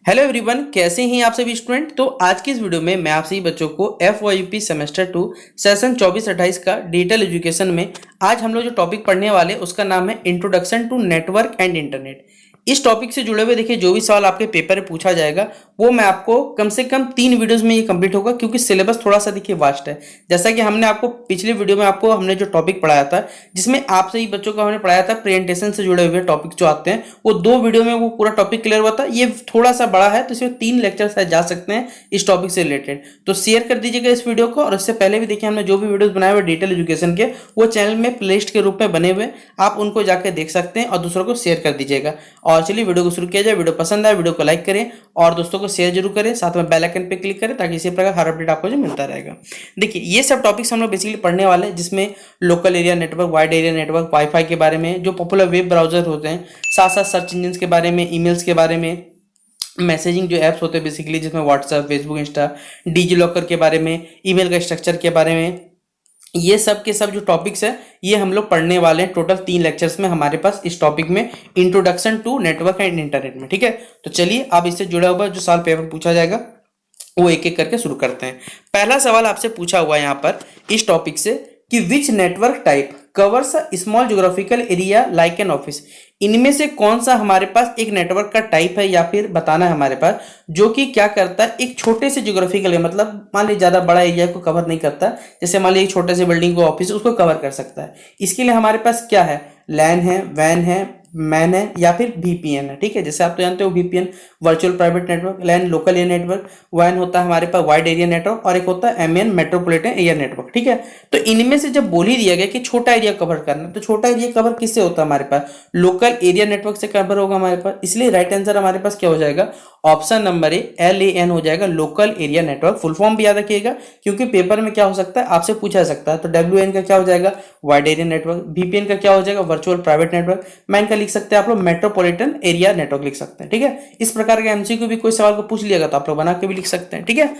Hello everyone, कैसे हैं आप सभी स्टूडेंट। तो आज की इस वीडियो में मैं आप सभी बच्चों को FYP सेमेस्टर 2 सेशन 24-28 का डिजिटल एजुकेशन में आज हम लोग जो टॉपिक पढ़ने वाले उसका नाम है introduction to network and internet. इस टॉपिक से जुड़े हुए देखिए जो भी सवाल आपके पेपर में पूछा जाएगा वो मैं आपको कम से कम 3 वीडियोस में ये कंप्लीट होगा, क्योंकि सिलेबस थोड़ा सा देखिए वास्ट है। जैसा कि हमने आपको पिछले वीडियो में आपको हमने जो टॉपिक पढ़ाया था, जिसमें आप सभी बच्चों को हमने पढ़ाया था प्रेजेंटेशन से जुड़े हुए टॉपिक जो आते हैं, वो 2 वीडियो में वो पूरा टॉपिक क्लियर हुआ था। ये थोड़ा सा बड़ा है तो इसमें 3 लेक्चर शायद जा सकते हैं इस टॉपिक से रिलेटेड। तो शेयर कर दीजिएगा इस वीडियो को। और इससे पहले भी देखिए हमने जो भी वीडियोस बनाए हुए डिजिटल एजुकेशन के, वो चैनल में प्लेलिस्ट के रूप में बने हुए, आप उनको जाकर देख सकते हैं और दूसरों को शेयर कर दीजिएगा। और चलिए वीडियो को शुरू किया जाए। वीडियो पसंद आए वीडियो को लाइक करें और दोस्तों को शेयर जरूर करें, साथ में बेल आइकन पे क्लिक करें ताकि इसी प्रकार हर अपडेट आपको जो मिलता रहेगा। देखिए ये सब टॉपिक्स हम लोग बेसिकली पढ़ने वाले हैं, जिसमें local area network, wide area network, wifi के बारे में, जो पॉपुलर वेब ब्राउजर होते हैं, साथ साथ सर्च इंजन के बारे में, ईमेल्स के बारे में, मैसेजिंग जो ऐप्स होते हैं बेसिकली जिसमें WhatsApp, Facebook, Insta, digi locker के बारे में, ईमेल का स्ट्रक्चर के बारे में, ये सब के सब जो टॉपिक्स है ये हम लोग पढ़ने वाले हैं टोटल 3 लेक्चर्स में हमारे पास इस टॉपिक में, introduction to network and internet में। ठीक है, तो चलिए अब इससे जुड़ा हुआ जो सवाल पेपर पूछा जाएगा वो एक एक करके शुरू करते हैं। पहला सवाल आपसे पूछा हुआ है यहाँ पर इस टॉपिक से कि which network type covers a small geographical area like an office. इनमें से कौन सा हमारे पास एक नेटवर्क का टाइप है या फिर बताना है हमारे पास, जो कि क्या करता है एक छोटे से ज्योग्राफिकल, मतलब मान लीजिए ज्यादा बड़ा एरिया को कवर नहीं करता, जैसे मान लीजिए छोटे से बिल्डिंग को, ऑफिस, उसको कवर कर सकता है। इसके लिए हमारे पास क्या है, लैन है, वैन है, मैन है या फिर VPN है। ठीक है, जैसे आप तो जानते हो VPN वर्चुअल प्राइवेट नेटवर्क, लैन लोकल एरिया नेटवर्क, वैन होता है हमारे पास वाइड एरिया नेटवर्क, और एक होता है MAN मेट्रोपॉलिटन एरिया नेटवर्क। ठीक है, तो इनमें से जब बोल ही दिया गया कि छोटा एरिया कवर करना, तो छोटा एरिया कवर किससे होता है हमारे पास, लोकल एरिया नेटवर्क से कवर होगा हमारे पास। इसलिए राइट आंसर हमारे पास क्या हो जाएगा, ऑप्शन नंबर ए LAN हो जाएगा, local area network. Full form भी याद रखिएगा क्योंकि पेपर में क्या हो सकता है आपसे पूछा जा सकता है। तो WAN का क्या हो जाएगा, वाइड एरिया नेटवर्क। VPN का क्या हो जाएगा, वर्चुअल प्राइवेट नेटवर्क। मैन का लिख सकते हैं आप लोग मेट्रोपॉलिटन एरिया नेटवर्क लिख सकते हैं। ठीक है, इस प्रकार के MCQ भी कोई सवाल को पूछ लिएगा तो आप लोग बना के भी लिख सकते हैं। ठीक है,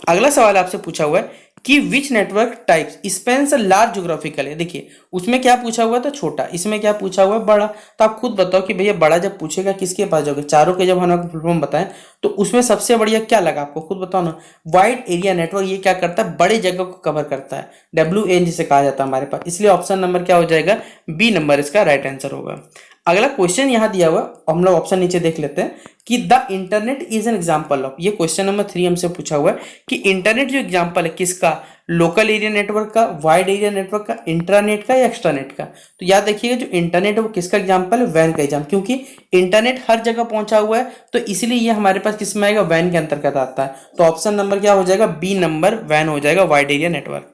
अगला सवाल आपसे पूछा हुआ है कि which network types spans large geographical है। देखिए उसमें क्या पूछा हुआ था, छोटा, इसमें क्या पूछा हुआ है, बड़ा। तो आप खुद बताओ कि भैया बड़ा जब पूछेगा किसके पास जाओगे, चारों के जब हम आपको फुल फॉर्म बताएं तो उसमें सबसे बढ़िया क्या लगा आपको, खुद बताओ ना। वाइड एरिया नेटवर्क ये क्या करता है, बड़े जगह को कवर करता है, WAN जिसे कहा जाता है हमारे पास। इसलिए ऑप्शन नंबर क्या हो जाएगा, B नंबर इसका राइट आंसर होगा। अगला क्वेश्चन यहां दिया हुआ, हम लोग ऑप्शन नीचे देख लेते हैं कि the internet is an example of. ये क्वेश्चन नंबर 3 हमसे पूछा हुआ है कि इंटरनेट जो एग्जाम्पल है किसका, लोकल एरिया नेटवर्क का, वाइड एरिया नेटवर्क का, इंट्रानेट का या एक्स्ट्रानेट का। तो याद रखिएगा जो इंटरनेट है वो किसका एग्जाम्पल है, वैन का एग्जाम्पल, क्योंकि इंटरनेट हर जगह पहुंचा हुआ है तो इसलिए ये हमारे पास किस में आएगा, वैन के अंतर्गत आता है। तो ऑप्शन नंबर क्या हो जाएगा, B नंबर वैन हो जाएगा, wide area network.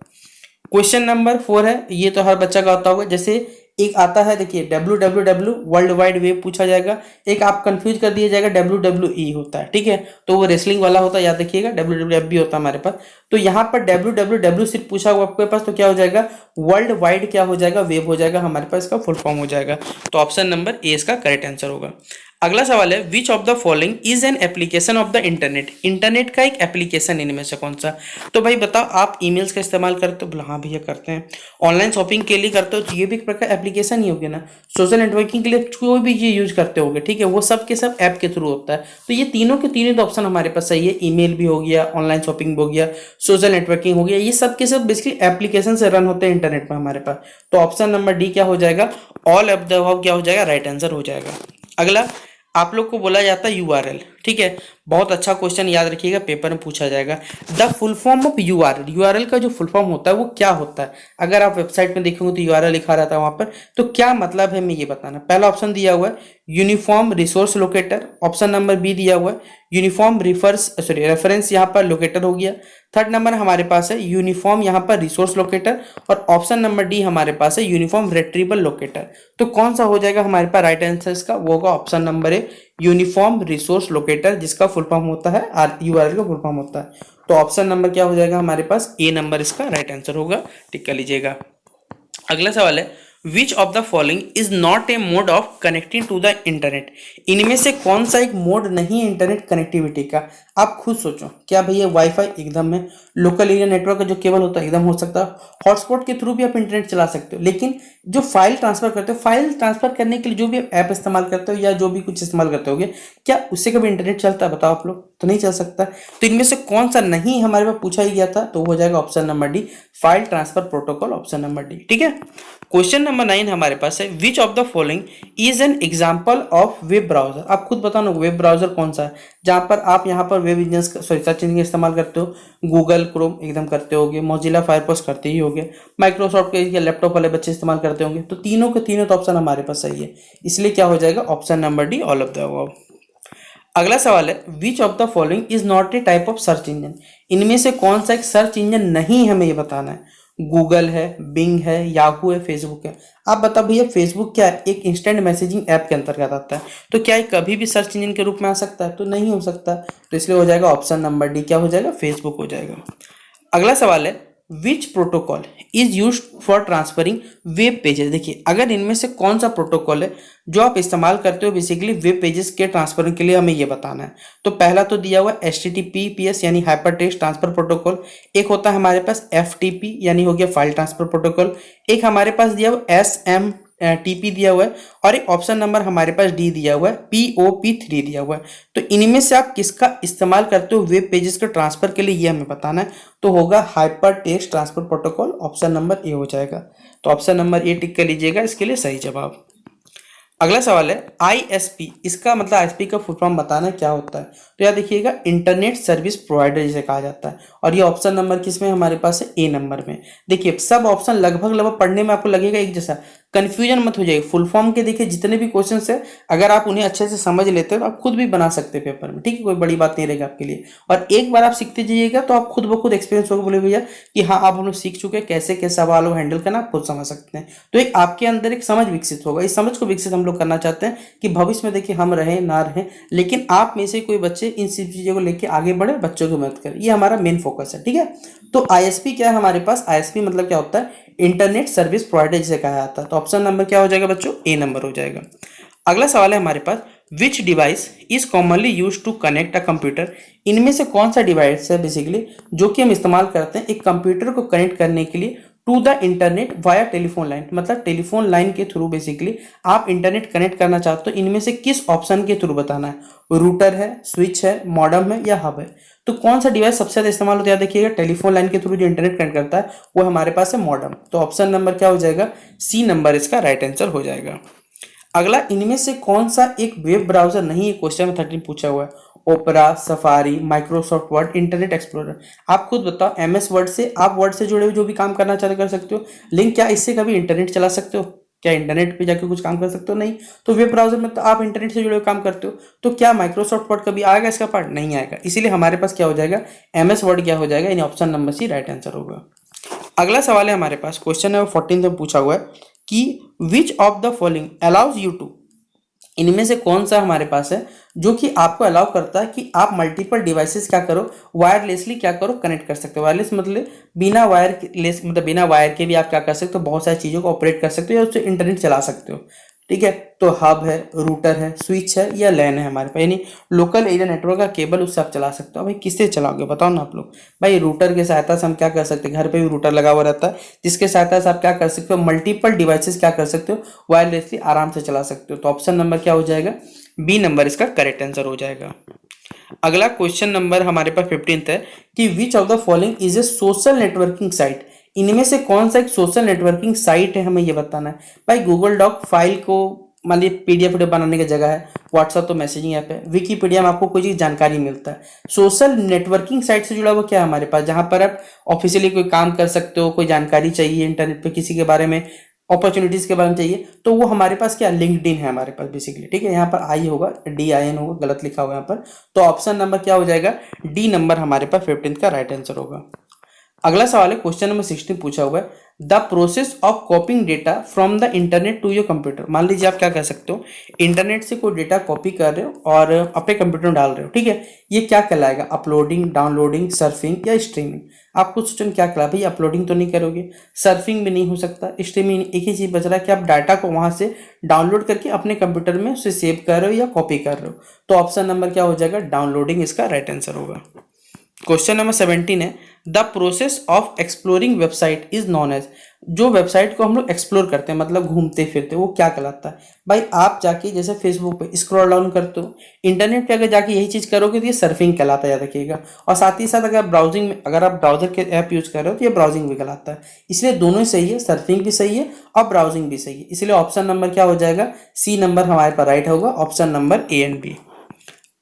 Question number 4 है, ये तो हर बच्चा का आता होगा। जैसे एक आता है देखिए WWW वर्ल्ड वाइड वेब पूछा जाएगा, एक आप कंफ्यूज कर दिया जाएगा WWE होता है। ठीक है, तो वो रेसलिंग वाला होता है, याद रखिएगा। WWF भी होता है हमारे पास। तो यहाँ पर WWW सिर्फ पूछा हुआ आपके पास, तो क्या हो जाएगा, वर्ल्ड वाइड क्या हो जाएगा, वेब हो जाएगा हमारे पास, इसका फुल फॉर्म हो जाएगा। तो ऑप्शन नंबर ए इसका करेक्ट आंसर होगा। अगला सवाल है which of the following is an application of the internet. Internet का एक एप्लीकेशन इनमें से कौन सा। तो भाई बताओ, आप ईमेल्स का इस्तेमाल करते हो, हाँ भैया करते हैं। ऑनलाइन शॉपिंग के लिए करते हो तो ये भी एक प्रकार एप्लीकेशन ही होगी ना। सोशल नेटवर्किंग के लिए कोई भी ये यूज करते होगे, ठीक है, वो सब के सब ऐप के थ्रू होता है। तो ये तीनों के तीनों ऑप्शन हमारे पास सही है। ईमेल भी हो गया, ऑनलाइन शॉपिंग भी हो गया, सोशल नेटवर्किंग हो गया, ये सब के सब बेसिकली एप्लीकेशन से रन होते हैं इंटरनेट में हमारे पास। तो ऑप्शन नंबर डी क्या हो जाएगा, ऑल ऑफ द अबव क्या हो जाएगा, राइट आंसर हो जाएगा। अगला आप लोग को बोला जाता है URL। ठीक है, बहुत अच्छा क्वेश्चन, याद रखिएगा पेपर में पूछा जाएगा। The full form of URL, URL का जो फुल फॉर्म होता है वो क्या होता है। अगर आप वेबसाइट में देखोगे तो URL लिखा रहता है वहां पर, तो क्या मतलब है मैं ये बताना। पहला ऑप्शन दिया हुआ है uniform resource locator, option number B दिया हुआ है यूनिफॉर्म रेफरेंस, यहाँ पर लोकेटर हो गया। थर्ड नंबर हमारे पास है यूनिफॉर्म यहाँ पर रिसोर्स लोकेटर, और ऑप्शन नंबर D हमारे पास है यूनिफॉर्म रिट्रीवल लोकेटर। तो कौन सा हो जाएगा हमारे पास राइट आंसर इसका, वो होगा option number a uniform resource locator, जिसका फुल फॉर्म होता है URL का फुल फॉर्म होता है। तो ऑप्शन नंबर क्या हो जाएगा हमारे पास, A नंबर इसका राइट आंसर होगा, टिक कर लीजिएगा। अगला सवाल है which of the following is not a mode of connecting to the internet. इनमें से कौन सा एक मोड नहीं है इंटरनेट कनेक्टिविटी का। आप खुद सोचो, क्या भैया वाईफाई एकदम है, लोकल एरिया नेटवर्क का जो केबल होता है एकदम हो सकता है, हॉटस्पॉट के थ्रू भी आप इंटरनेट चला सकते हो, लेकिन जो फाइल ट्रांसफर करते हो, फाइल ट्रांसफर करने के लिए जो भी ऐप इस्तेमाल करते हो या जो भी कुछ इस्तेमाल करते होगे, क्या उससे कभी इंटरनेट चलता है? बताओ आप लोग, तो नहीं चल सकता। तो इनमें से कौन सा नहीं हमारे पास पूछा ही गया था, तो हो जाएगा option number D, file transfer protocol, option number D. ठीक है, क्वेश्चन नंबर 9 हमारे पास है, which of the following is an example of web browser. आप खुद बताओ ना, वेब ब्राउजर कौन सा है जहां पर आप यहाँ पर web engine sorry search engine इस्तेमाल करते हो। गूगल क्रोम एकदम करते होगे, मोजिला फायरफॉक्स करते ही होगे, माइक्रोसॉफ्ट के लैपटॉप वाले बच्चे इस्तेमाल करते होंगे। तो तीनों के तीनों तो ऑप्शन हमारे पास सही है, इसलिए क्या हो जाएगा option number D, all of the above. अगला सवाल है, which of the following is not A type of search engine. इनमें से कौन सा एक सर्च इंजन नहीं, हमें ये बताना है। गूगल है, बिंग है, याहू है, फेसबुक है। आप बताओ भैया, फेसबुक क्या है? एक इंस्टेंट मैसेजिंग ऐप के अंतर्गत आता है, तो क्या ये कभी भी सर्च इंजन के रूप में आ सकता है? तो नहीं हो सकता, तो इसलिए हो जाएगा ऑप्शन नंबर डी, क्या हो जाएगा, फेसबुक हो जाएगा। अगला सवाल है, विच protocol is use for transferring web pages. देखिए, अगर इनमें से कौन सा प्रोटोकॉल है जो आप इस्तेमाल करते हो बेसिकली वेब पेजेस के ट्रांसफर के लिए, हमें ये बताना है। तो पहला तो दिया हुआ है HTTPS यानी हाइपर टेक्स्ट ट्रांसफर प्रोटोकॉल, एक होता है हमारे पास FTP यानी हो गया फाइल ट्रांसफर प्रोटोकॉल, एक हमारे पास दिया हुआ SMTP दिया हुआ है, और एक ऑप्शन नंबर हमारे पास डी दिया हुआ है, POP3 दिया हुआ है। तो इनमें से आप किसका इस्तेमाल करते हो वेब पेजेस के ट्रांसफर के लिए, ये हमें बताना है। तो होगा hyper text transfer protocol, option number ए हो जाएगा। तो ऑप्शन नंबर ए टिक कर लीजिएगा, इसके लिए सही जवाब। अगला सवाल है, ISP, इसका मतलब ISP का फुल फॉर्म बताना क्या होता है। तो याद देखिएगा, इंटरनेट सर्विस प्रोवाइडर जिसे कहा जाता है, और ये ऑप्शन नंबर किस में हमारे पास है, ए नंबर में। देखिए, सब ऑप्शन लगभग पढ़ने में आपको लगेगा एक जैसा, कंफ्यूजन मत हो जाएगी। फुल फॉर्म के देखिए जितने भी क्वेश्चन है, अगर आप उन्हें अच्छे से समझ लेते हो तो आप खुद भी बना सकते हैं पेपर में, ठीक है, कोई बड़ी बात नहीं रहेगी आपके लिए। और एक बार आप सीखते जाइएगा तो आप खुद ब खुद एक्सपीरियंस होगा, बोले भैया कि हाँ आप हम लोग सीख चुके हैं, कैसे कैसे सवालों हैंडल करना आप खुद समझ सकते हैं। तो एक आपके अंदर एक समझ विकसित होगा, इस समझ को विकसित हम लोग करना चाहते हैं कि भविष्य में देखिए हम रहें ना रहें, लेकिन आप में से कोई बच्चे इन सब चीज़ों को लेकर आगे बढ़े, बच्चों की मदद करें, ये हमारा मेन फोकस है। ठीक है, तो ISP क्या है हमारे पास, ISP मतलब क्या होता है, इंटरनेट सर्विस प्रोवाइडर जिसे कहा जाता है। तो ऑप्शन नंबर क्या हो जाएगा बच्चों, ए नंबर हो जाएगा। अगला सवाल है हमारे पास, which device is commonly use to connect a computer. इनमें से कौन सा डिवाइस है बेसिकली जो कि हम इस्तेमाल करते हैं एक कंप्यूटर को कनेक्ट करने के लिए to the internet via telephone line, मतलब टेलीफोन लाइन के थ्रू बेसिकली आप इंटरनेट कनेक्ट करना चाहते हो। इनमें से किस ऑप्शन के थ्रू बताना है, रूटर है, स्विच है, मॉडेम है, या हब है। तो कौन सा डिवाइस सबसे ज्यादा इस्तेमाल होता है, देखिएगा टेलीफोन लाइन के थ्रू जो इंटरनेट कनेक्ट करता है वो हमारे पास है मॉडेम। तो ऑप्शन नंबर क्या हो जाएगा, सी नंबर इसका राइट आंसर हो जाएगा। अगला, इनमें से कौन सा एक वेब ब्राउजर नहीं है, क्वेश्चन में 13 पूछा हुआ है। Opera, Safari, Microsoft Word, Internet Explorer. आप खुद बताओ, MS वर्ड से आप वर्ड से जुड़े हुए जो भी काम करना चाहते कर सकते हो, लेकिन क्या इससे कभी इंटरनेट चला सकते हो? क्या इंटरनेट पे जाके कुछ काम कर सकते हो? नहीं। तो वेब ब्राउजर में तो आप इंटरनेट से जुड़े हुए काम करते हो, तो क्या माइक्रोसॉफ्ट वर्ड कभी आएगा इसका पार्ट? नहीं आएगा, इसीलिए हमारे पास क्या हो जाएगा, MS वर्ड क्या हो जाएगा, यानी option number C right answer होगा। अगला सवाल है हमारे पास, क्वेश्चन नंबर 14 में पूछा हुआ है कि which of the following allows you to, इनमें से कौन सा हमारे पास है जो कि आपको अलाउ करता है कि आप मल्टीपल डिवाइसेस क्या करो, वायरलेसली क्या करो, कनेक्ट कर सकते हो। वायरलेस मतलब बिना वायर लेस, मतलब बिना वायर के भी आप क्या कर सकते हो, बहुत सारी चीज़ों को ऑपरेट कर सकते हो या उससे इंटरनेट चला सकते हो। ठीक है, तो हब है, रूटर है, स्विच है, या लैन है हमारे पास, यानी लोकल एरिया नेटवर्क का केबल उससे आप चला सकते हो। भाई किससे चलाओगे बताओ ना आप लोग। भाई रूटर की सहायता से हम क्या कर सकते हैं, घर पे भी रूटर लगा हुआ रहता है जिसके सहायता से आप क्या कर सकते हो, मल्टीपल डिवाइसेस क्या कर सकते हो, वायरलेसली आराम से चला सकते हो। तो ऑप्शन नंबर क्या हो जाएगा, बी नंबर इसका करेक्ट आंसर हो जाएगा। अगला क्वेश्चन नंबर हमारे पास 15 है कि which of the following is a social networking site. इनमें से कौन सा एक सोशल नेटवर्किंग साइट है, हमें ये बताना है। भाई गूगल डॉक फाइल को मान लीजिए PDF बनाने की जगह है, व्हाट्सएप तो मैसेजिंग ऐप है, विकीपीडिया में आपको कोई चीज़ जानकारी मिलता है। सोशल नेटवर्किंग साइट से जुड़ा हुआ क्या है हमारे पास, जहां पर आप ऑफिशियली कोई काम कर सकते हो, कोई जानकारी चाहिए इंटरनेट पे किसी के बारे में, अपॉर्चुनिटीज के बारे में चाहिए, तो वो हमारे पास क्या, लिंक्डइन है हमारे पास बेसिकली। ठीक है, यहाँ पर आई होगा, DIN होगा, गलत लिखा हुआ यहाँ पर। तो ऑप्शन नंबर क्या हो जाएगा, डी नंबर हमारे पास 15 का राइट आंसर होगा। अगला सवाल है क्वेश्चन नंबर 16 पूछा हुआ है the process of copying data from the internet to your computer. मान लीजिए आप क्या कर सकते हो, इंटरनेट से कोई डेटा कॉपी कर रहे हो और अपने कंप्यूटर में डाल रहे हो, ठीक है। ये क्या कहलाएगा, अपलोडिंग, डाउनलोडिंग, सर्फिंग या स्ट्रीमिंग। आप खुद सोचो क्या कहला भाई, अपलोडिंग तो नहीं करोगे, सर्फिंग भी नहीं हो सकता, स्ट्रीमिंग, एक ही चीज़ बच रहा है कि आप डाटा को वहाँ से डाउनलोड करके अपने कंप्यूटर में उसे सेव कर रहे हो या कॉपी कर रहे हो। तो ऑप्शन नंबर क्या हो जाएगा, डाउनलोडिंग इसका राइट आंसर होगा। क्वेश्चन नंबर 17 है the process of exploring website is known as. जो वेबसाइट को हम लोग एक्सप्लोर करते हैं मतलब घूमते फिरते, वो क्या कहलाता है भाई। आप जाके जैसे फेसबुक पे स्क्रॉल डाउन करते हो, इंटरनेट पे अगर जाके यही चीज़ करोगे तो ये सर्फिंग कहलाता है, याद रखिएगा। और साथ ही साथ अगर ब्राउजिंग में, अगर आप ब्राउजर के ऐप यूज कर रहे हो तो ये ब्राउजिंग भी कहलाता है। इसलिए दोनों ही सही है, सर्फिंग भी सही है और ब्राउजिंग भी सही है। इसलिए ऑप्शन नंबर क्या हो जाएगा, सी नंबर हमारे पास राइट होगा, option number A and B.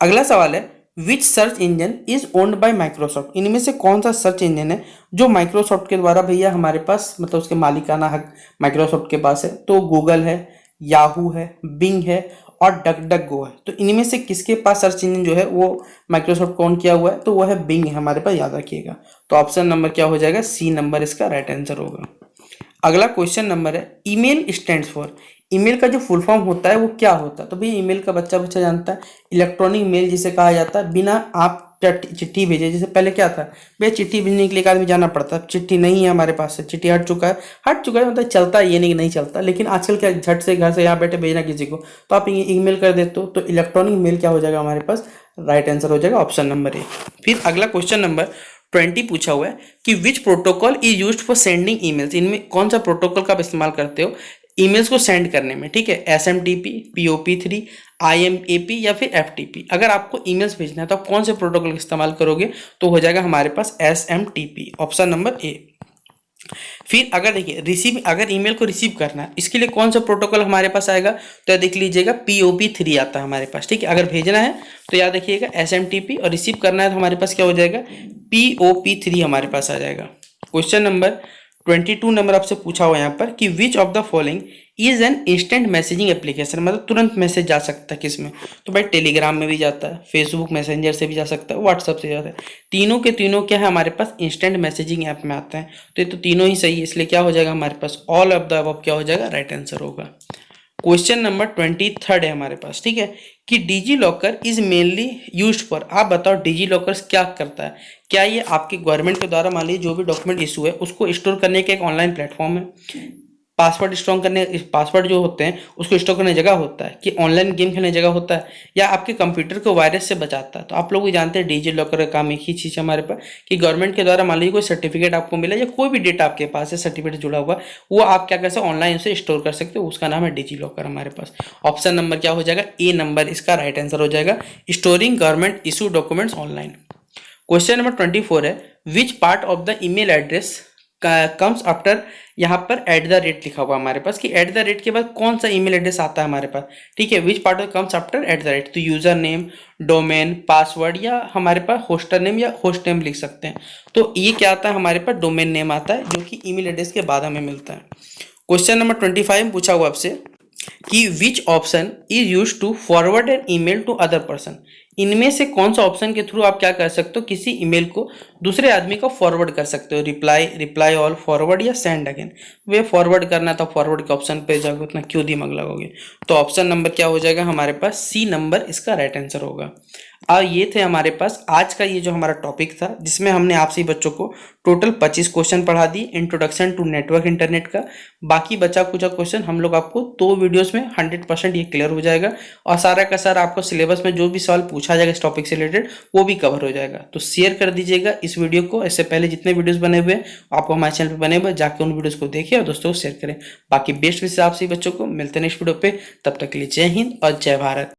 अगला सवाल है which search engine is owned by Microsoft. इनमें से कौन सा सर्च इंजन है जो माइक्रोसॉफ्ट के द्वारा भैया हमारे पास, मतलब उसके मालिकाना हक माइक्रोसॉफ्ट के पास है। तो गूगल है, याहू है, बिंग है और डक डक गो है। तो इनमें से किसके पास सर्च इंजन जो है वो माइक्रोसॉफ्ट को ओन किया हुआ है, तो वो है बिंग है हमारे पास, याद रखिएगा। तो ऑप्शन नंबर क्या हो जाएगा, सी नंबर इसका राइट आंसर होगा। अगला क्वेश्चन नंबर है ईमेल स्टैंड्स फॉर। ईमेल का जो फुल फॉर्म होता है वो क्या होता है, तो भैया ईमेल का बच्चा बच्चा जानता है, इलेक्ट्रॉनिक मेल जिसे कहा जाता है। बिना आप चिट्ठी भेजे, जैसे पहले क्या था भैया, चिट्ठी भेजने के लिए एक आदमी जाना पड़ता, चिट्ठी नहीं है हमारे पास, चिट्ठी हट चुका है, मतलब चलता है, ये नहीं कि नहीं चलता, लेकिन आजकल क्या झट से घर से यहाँ बैठे भेजना किसी को, तो आप ईमेल कर देते हो। तो इलेक्ट्रॉनिक मेल क्या हो जाएगा हमारे पास, राइट आंसर हो जाएगा ऑप्शन नंबर ए। फिर अगला क्वेश्चन नंबर 20 पूछा हुआ है कि विच protocol is used for sending emails. इनमें कौन सा प्रोटोकॉल का आप इस्तेमाल करते हो ईमेल्स को सेंड करने में, ठीक है। SMTP, POP3, IMAP या फिर FTP। अगर आपको ईमेल्स भेजना है तो आप कौन से प्रोटोकॉल का इस्तेमाल करोगे, तो हो जाएगा हमारे पास SMTP, ऑप्शन नंबर ए। फिर अगर देखिए रिसीव, अगर ईमेल को रिसीव करना है, इसके लिए कौन सा प्रोटोकॉल हमारे पास आएगा, तो देख लीजिएगा POP3 आता है हमारे पास, ठीक है। अगर भेजना है तो याद रखिएगा SMTP, और रिसीव करना है तो हमारे पास क्या हो जाएगा, POP3 हमारे पास आ जाएगा। क्वेश्चन नंबर 22 नंबर आपसे पूछा हुआ यहाँ पर कि which of the following is an instant messaging application. मतलब तुरंत मैसेज जा सकता है किसमें, तो भाई टेलीग्राम में भी जाता है, फेसबुक मैसेंजर से भी जा सकता है, व्हाट्सएप से जाता है। तीनों के तीनों क्या है हमारे पास, इंस्टेंट मैसेजिंग ऐप में आते हैं। तो ये तो तीनों ही सही है, इसलिए क्या हो जाएगा हमारे पास, ऑल ऑफ द अबव क्या हो जाएगा, राइट आंसर होगा। क्वेश्चन नंबर 23 है हमारे पास, ठीक है, कि DigiLocker is mainly used for. आप बताओ डिजी लॉकर क्या करता है, क्या ये आपके गवर्नमेंट के द्वारा मान लीजिए जो भी डॉक्यूमेंट इशू है उसको स्टोर करने का एक ऑनलाइन प्लेटफॉर्म है। पासवर्ड स्ट्रॉन्ग करने, पासवर्ड जो होते हैं उसको स्टोर करने जगह होता है, कि ऑनलाइन गेम खेलने जगह होता है, या आपके कंप्यूटर को वायरस से बचाता है। तो आप लोग भी जानते हैं डिजी लॉकर का काम एक ही चीज़ है हमारे पास, कि गवर्नमेंट के द्वारा मान लीजिए कोई सर्टिफिकेट आपको मिला या कोई भी डेटा आपके पास है सर्टिफिकेट जुड़ा हुआ, वो आप क्या कर सकते हो, ऑनलाइन उसे स्टोर कर सकते हो, उसका नाम है डिजी लॉकर हमारे पास। ऑप्शन नंबर क्या हो जाएगा, ए नंबर इसका राइट आंसर हो जाएगा, storing government issue documents online. Question number 24 है which part of the email address comes after, यहाँ पर @ लिखा हुआ हमारे पास, कि @ के बाद कौन सा ईमेल एड्रेस आता है हमारे पास, ठीक है। Which part of comes after @, तो यूजर नेम, डोमेन, पासवर्ड, या हमारे पास होस्टर नेम या होस्ट नेम लिख सकते हैं। तो ये क्या आता है हमारे पास, डोमेन नेम आता है, जो कि ईमेल एड्रेस के बाद हमें मिलता है। क्वेश्चन नंबर 25 में पूछा हुआ आपसे कि which option is use to forward an email to other person. इनमें से कौन सा ऑप्शन के थ्रू आप क्या कर सकते हो, किसी ईमेल को दूसरे आदमी को फॉरवर्ड कर सकते हो, रिप्लाई ऑल, फॉरवर्ड या सेंड अगेन। वे फॉरवर्ड करना तो फॉरवर्ड के ऑप्शन पे जाओगे, उतना क्यों दिमाग लगाओगे। तो ऑप्शन नंबर क्या हो जाएगा हमारे पास, सी नंबर इसका राइट आंसर होगा। और ये थे हमारे पास आज का ये जो हमारा टॉपिक था, जिसमें हमने आपसे बच्चों को टोटल 25 क्वेश्चन पढ़ा दिए इंट्रोडक्शन टू नेटवर्क इंटरनेट का। बाकी बचा कुछ क्वेश्चन हम लोग आपको 2 वीडियोस में 100% ये क्लियर हो जाएगा, और सारा का सारा आपको सिलेबस में जो भी सवाल पूछा जाएगा इस टॉपिक से रिलेटेड वो भी कवर हो जाएगा। तो शेयर कर दीजिएगा इस वीडियो को, इससे पहले जितने वीडियोस बने हुए हैं आपको हमारे चैनल पर बने हुए, जाके उन वीडियोस को देखिए और दोस्तों को शेयर करें। बाकी बेस्ट विशेष आपसे बच्चों को, मिलते हैं नेक्स्ट वीडियो पे, तब तक के लिए जय हिंद और जय भारत।